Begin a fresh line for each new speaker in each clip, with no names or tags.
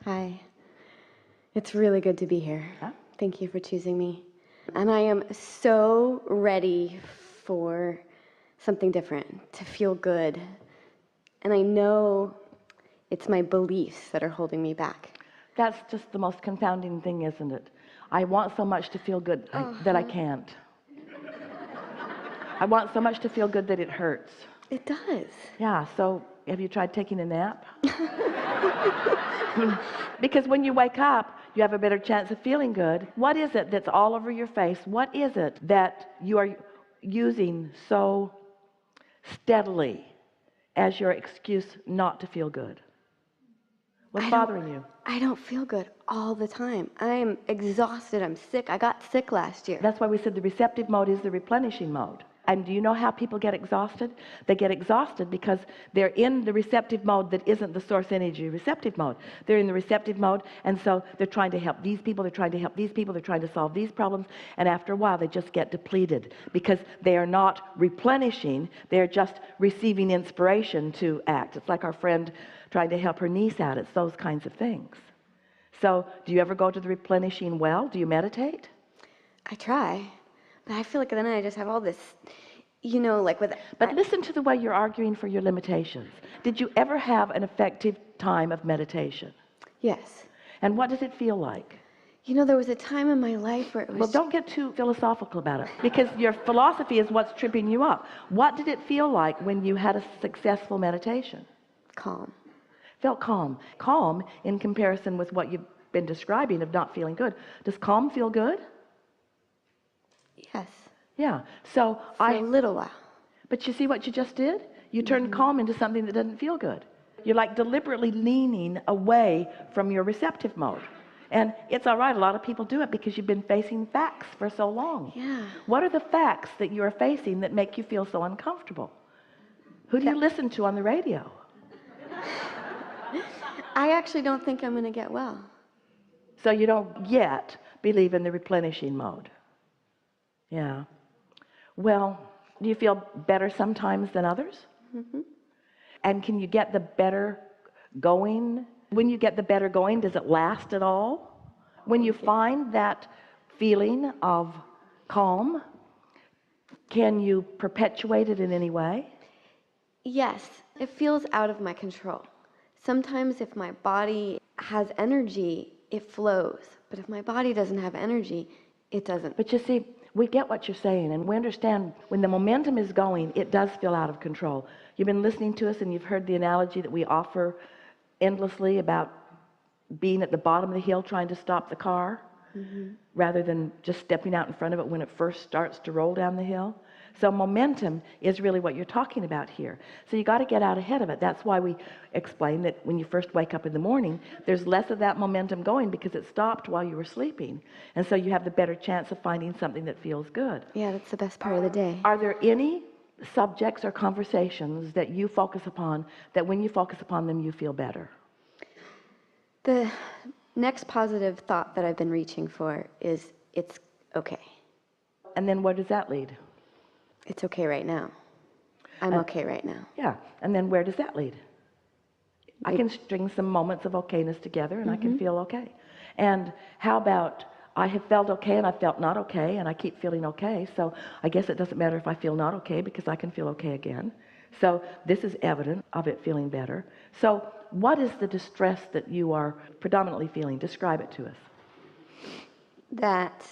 Hi. It's really good to be here.
Huh?
Thank you for choosing me. And I am so ready for something different, to feel good. And I know it's my beliefs that are holding me back.
That's just the most confounding thing, isn't it? I want so much to feel good that I can't. I want so much to feel good that it hurts.
It does.
Yeah, so have you tried taking a nap? Because when you wake up, you have a better chance of feeling good. What is it that's all over your face? What is it that you are using so steadily as your excuse not to feel good? What's bothering you?
I don't feel good all the time. I'm exhausted. I'm sick. I got sick last year.
That's why we said the receptive mode is the replenishing mode. And do you know how people get exhausted? They get exhausted because they're in the receptive mode that isn't the source energy receptive mode. They're in the receptive mode, and so they're trying to help these people, they're trying to help these people, they're trying to solve these problems, and after a while they just get depleted because they are not replenishing, they're just receiving inspiration to act. It's like our friend trying to help her niece out. It's those kinds of things. So do you ever go to the replenishing well? Do you meditate?
I try. But I feel like then I just have all this, like with...
But listen to the way you're arguing for your limitations. Did you ever have an effective time of meditation?
Yes.
And what does it feel like?
There was a time in my life where it was...
Well, don't get too philosophical about it, because your philosophy is what's tripping you up. What did it feel like when you had a successful meditation?
Calm.
Felt calm. Calm in comparison with what you've been describing of not feeling good. Does calm feel good?
Yes.
Yeah. So
For a little while.
But you see what you just did? You turned calm into something that doesn't feel good. You're like deliberately leaning away from your receptive mode. And it's all right. A lot of people do it because you've been facing facts for so long.
Yeah.
What are the facts that you're facing that make you feel so uncomfortable? Who do you listen to on the radio?
I actually don't think I'm going to get well.
So you don't yet believe in the replenishing mode. Yeah. Well, do you feel better sometimes than others?
Mm-hmm.
And can you get the better going? When you get the better going, does it last at all? When you find that feeling of calm, can you perpetuate it in any way?
Yes. It feels out of my control. Sometimes if my body has energy, it flows. But if my body doesn't have energy, it doesn't.
But you see, we get what you're saying, and we understand when the momentum is going, it does feel out of control. You've been listening to us, and you've heard the analogy that we offer endlessly about being at the bottom of the hill trying to stop the car, rather than just stepping out in front of it when it first starts to roll down the hill. So momentum is really what you're talking about here. So you got to get out ahead of it. That's why we explain that when you first wake up in the morning, there's less of that momentum going because it stopped while you were sleeping. And so you have the better chance of finding something that feels good.
Yeah, that's the best part of the day.
Are there any subjects or conversations that you focus upon that when you focus upon them, you feel better?
The next positive thought that I've been reaching for is it's okay.
And then where does that lead?
It's okay right now. I'm okay right now.
Yeah. And then where does that lead? I can string some moments of okayness together and I can feel okay. And how about I have felt okay and I felt not okay and I keep feeling okay. So I guess it doesn't matter if I feel not okay because I can feel okay again. So this is evidence of it feeling better. So what is the distress that you are predominantly feeling? Describe it to us.
That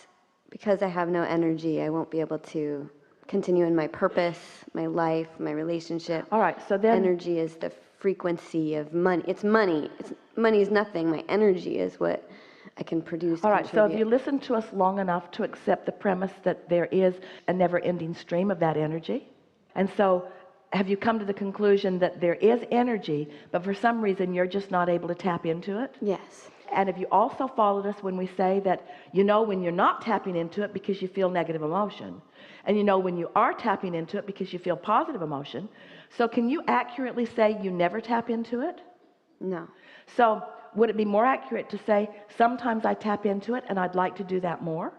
because I have no energy, I won't be able to continue in my purpose, my life, my relationship.
All right, so then
energy is the frequency of money. It's money. Money is nothing. My energy is what I can produce.
All right, so if you listen to us long enough to accept the premise that there is a never-ending stream of that energy, and so have you come to the conclusion that there is energy, but for some reason you're just not able to tap into it?
Yes.
And have you also followed us when we say that you know when you're not tapping into it because you feel negative emotion, and you know when you are tapping into it because you feel positive emotion? So can you accurately say you never tap into it?
No.
So would it be more accurate to say sometimes I tap into it and I'd like to do that more?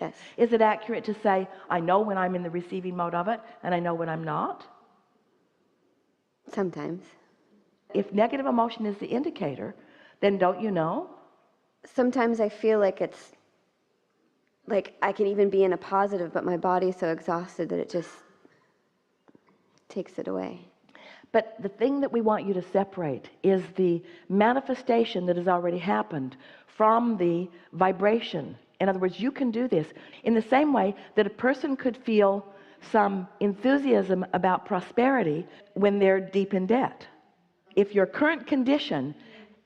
Yes.
Is it accurate to say I know when I'm in the receiving mode of it and I know when I'm not?
Sometimes.
If negative emotion is the indicator, then don't you know?
Sometimes I feel like it's like I can even be in a positive, but my body's so exhausted that it just takes it away.
But the thing that we want you to separate is the manifestation that has already happened from the vibration. In other words, you can do this in the same way that a person could feel some enthusiasm about prosperity when they're deep in debt. If your current condition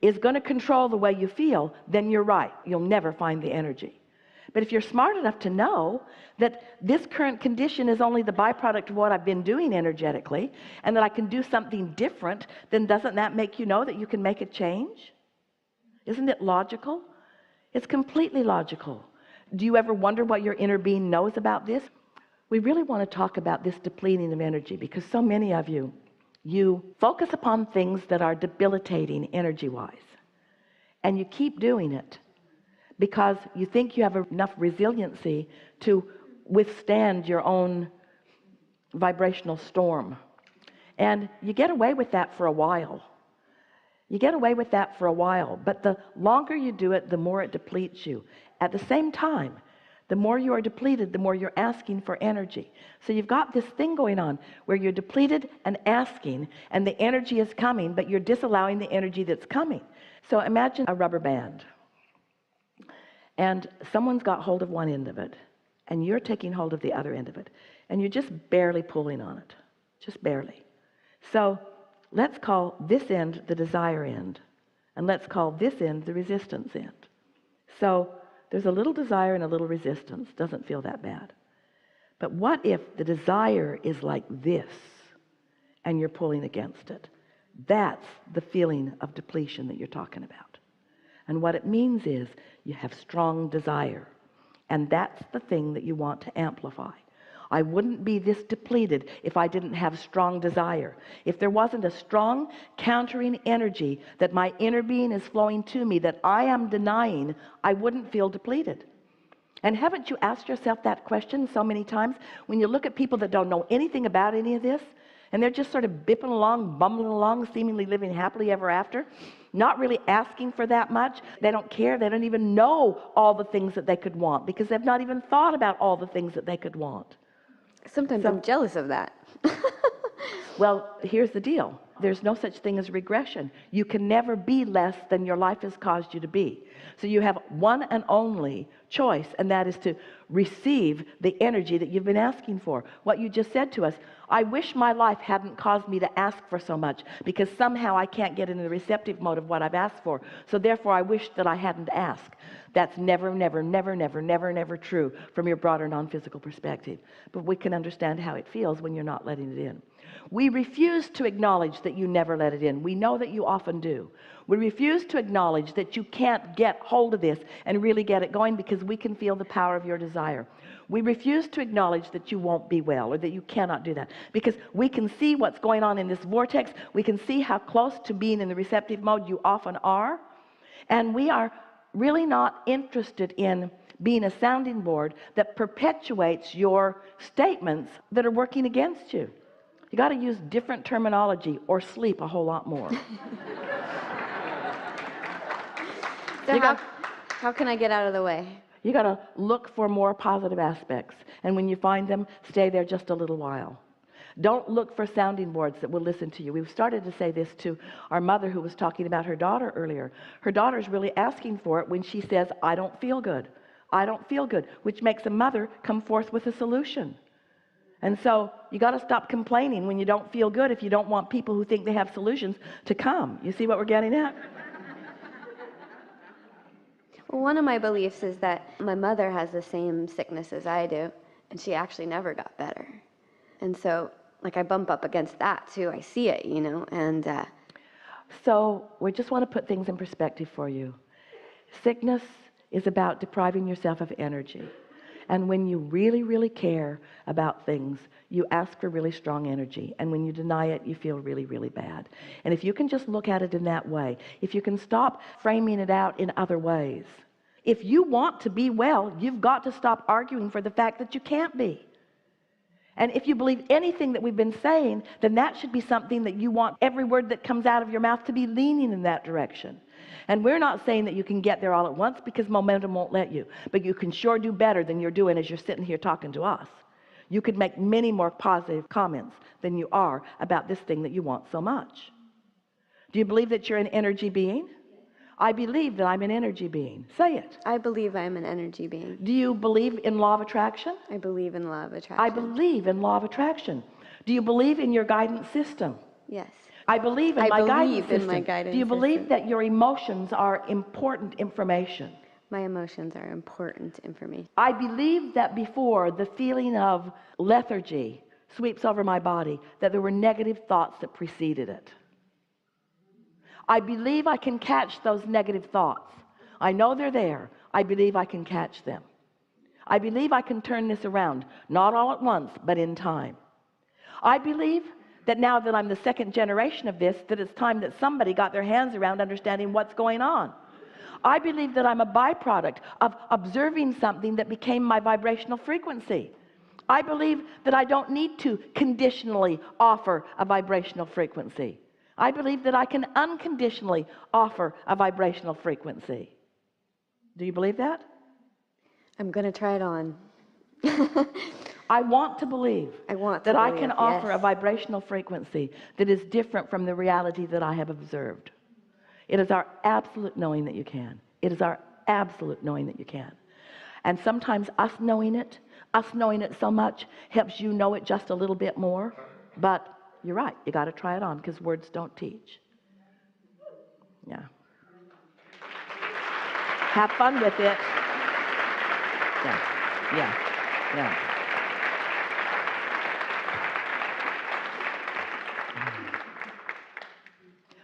is going to control the way you feel, then you're right. You'll never find the energy. But if you're smart enough to know that this current condition is only the byproduct of what I've been doing energetically, and that I can do something different, then doesn't that make you know that you can make a change? Isn't it logical? It's completely logical. Do you ever wonder what your inner being knows about this? We really want to talk about this depleting of energy, because so many of you focus upon things that are debilitating energy-wise, and you keep doing it because you think you have enough resiliency to withstand your own vibrational storm. And you get away with that for a while. You get away with that for a while, but the longer you do it, the more it depletes you. At the same time, the more you are depleted, the more you're asking for energy. So you've got this thing going on where you're depleted and asking, and the energy is coming, but you're disallowing the energy that's coming. So imagine a rubber band, and someone's got hold of one end of it, and you're taking hold of the other end of it, and you're just barely pulling on it, just barely. So let's call this end the desire end, and let's call this end the resistance end. So there's a little desire and a little resistance. Doesn't feel that bad. But what if the desire is like this and you're pulling against it? That's the feeling of depletion that you're talking about. And what it means is you have strong desire, and that's the thing that you want to amplify. I wouldn't be this depleted if I didn't have strong desire. If there wasn't a strong countering energy that my inner being is flowing to me that I am denying, I wouldn't feel depleted. And haven't you asked yourself that question so many times when you look at people that don't know anything about any of this, and they're just sort of bipping along, bumbling along, seemingly living happily ever after, not really asking for that much. They don't care. They don't even know all the things that they could want because they've not even thought about all the things that they could want.
Sometimes I'm jealous of that.
Well, here's the deal. There's no such thing as regression. You can never be less than your life has caused you to be. So you have one and only choice, and that is to receive the energy that you've been asking for. What you just said to us, I wish my life hadn't caused me to ask for so much, because somehow I can't get into the receptive mode of what I've asked for. So therefore I wish that I hadn't asked. That's never, never, never, never, never, never true from your broader non-physical perspective. But we can understand how it feels when you're not letting it in. We refuse to acknowledge that you never let it in. We know that you often do. We refuse to acknowledge that you can't get hold of this and really get it going because we can feel the power of your desire. We refuse to acknowledge that you won't be well or that you cannot do that because we can see what's going on in this vortex. We can see how close to being in the receptive mode you often are. And we are really not interested in being a sounding board that perpetuates your statements that are working against you. You got to use different terminology or sleep a whole lot more.
So how can I get out of the way?
You got to look for more positive aspects, and when you find them, stay there just a little while. Don't look for sounding boards that will listen to you. We've started to say this to our mother who was talking about her daughter earlier. Her daughter's really asking for it when she says, I don't feel good. I don't feel good, which makes a mother come forth with a solution. And so you got to stop complaining when you don't feel good if you don't want people who think they have solutions to come. You see what we're getting at?
Well, one of my beliefs is that my mother has the same sickness as I do, and she actually never got better. And so, like, I bump up against that too. I see it, you know, and
So we just want to put things in perspective for you. Sickness is about depriving yourself of energy. And when you really, really care about things, you ask for really strong energy. And when you deny it, you feel really, really bad. And if you can just look at it in that way, if you can stop framing it out in other ways, if you want to be well, you've got to stop arguing for the fact that you can't be. And if you believe anything that we've been saying, then that should be something that you want every word that comes out of your mouth to be leaning in that direction. And we're not saying that you can get there all at once, because momentum won't let you. But you can sure do better than you're doing as you're sitting here talking to us. You could make many more positive comments than you are about this thing that you want so much. Do you believe that you're an energy being? I believe that I'm an energy being. Say it.
I believe I'm an energy being.
Do you believe in law of attraction?
I believe in law of attraction.
I believe in law of attraction. Do you believe in your guidance system?
Yes.
I believe in
I
my
believe
guidance
in
system.
my guidance
Do you believe
system.
that your emotions are important information?
My emotions are important information.
I believe that before the feeling of lethargy sweeps over my body, that there were negative thoughts that preceded it. I believe I can catch those negative thoughts. I know they're there. I believe I can catch them. I believe I can turn this around, not all at once, but in time. I believe that now that I'm the second generation of this, that it's time that somebody got their hands around understanding what's going on. I believe that I'm a byproduct of observing something that became my vibrational frequency. I believe that I don't need to conditionally offer a vibrational frequency. I believe that I can unconditionally offer a vibrational frequency. Do you believe that?
I'm going to try it on.
I want to believe that I can offer a
yes.
vibrational frequency that is different from the reality that I have observed. It is our absolute knowing that you can. It is our absolute knowing that you can. And sometimes us knowing it so much helps you know it just a little bit more. But you're right, you got to try it on, because words don't teach. Yeah. Have fun with it. Yeah.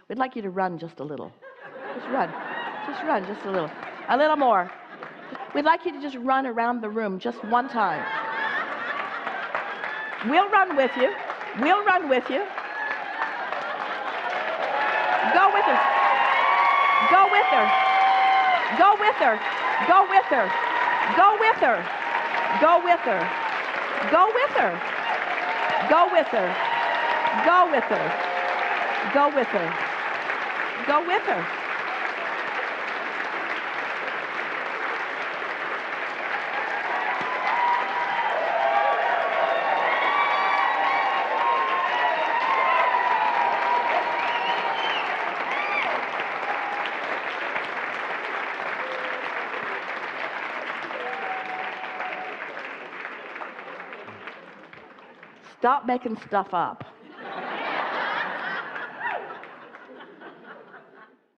We'd like you to run just a little. Just run just a little. A little more. We'd like you to just run around the room just one time. We'll run with you. We'll run with you. Go with her. Go with her. Go with her. Go with her. Go with her. Go with her. Go with her. Go with her. Go with her. Go with her. Go with her. Stop making stuff up.